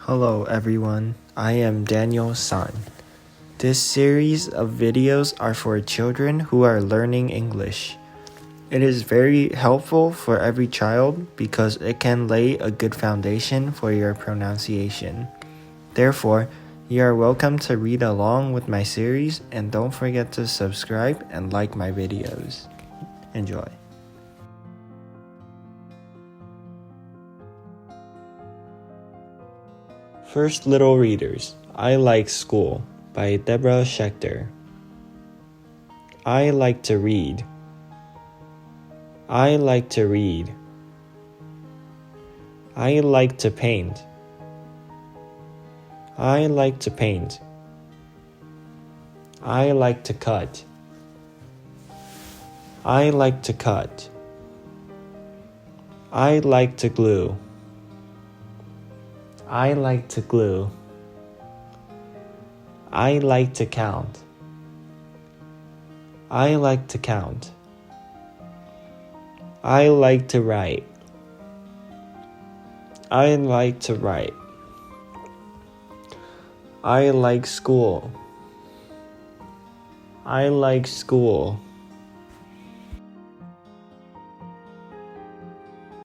Hello everyone, I am Daniel-san. This series of videos are for children who are learning English. It is very helpful for every child because it can lay a good foundation for your pronunciation. Therefore, you are welcome to read along with my series and don't forget to subscribe and like my videos. Enjoy. First Little Readers, I Like School by Deborah Schecter. I like to read. I like to read. I like to paint. I like to paint. I like to cut. I like to cut. I like to glue. I like to glue. I like to count. I like to count. I like to write. I like to write. I like school. I like school.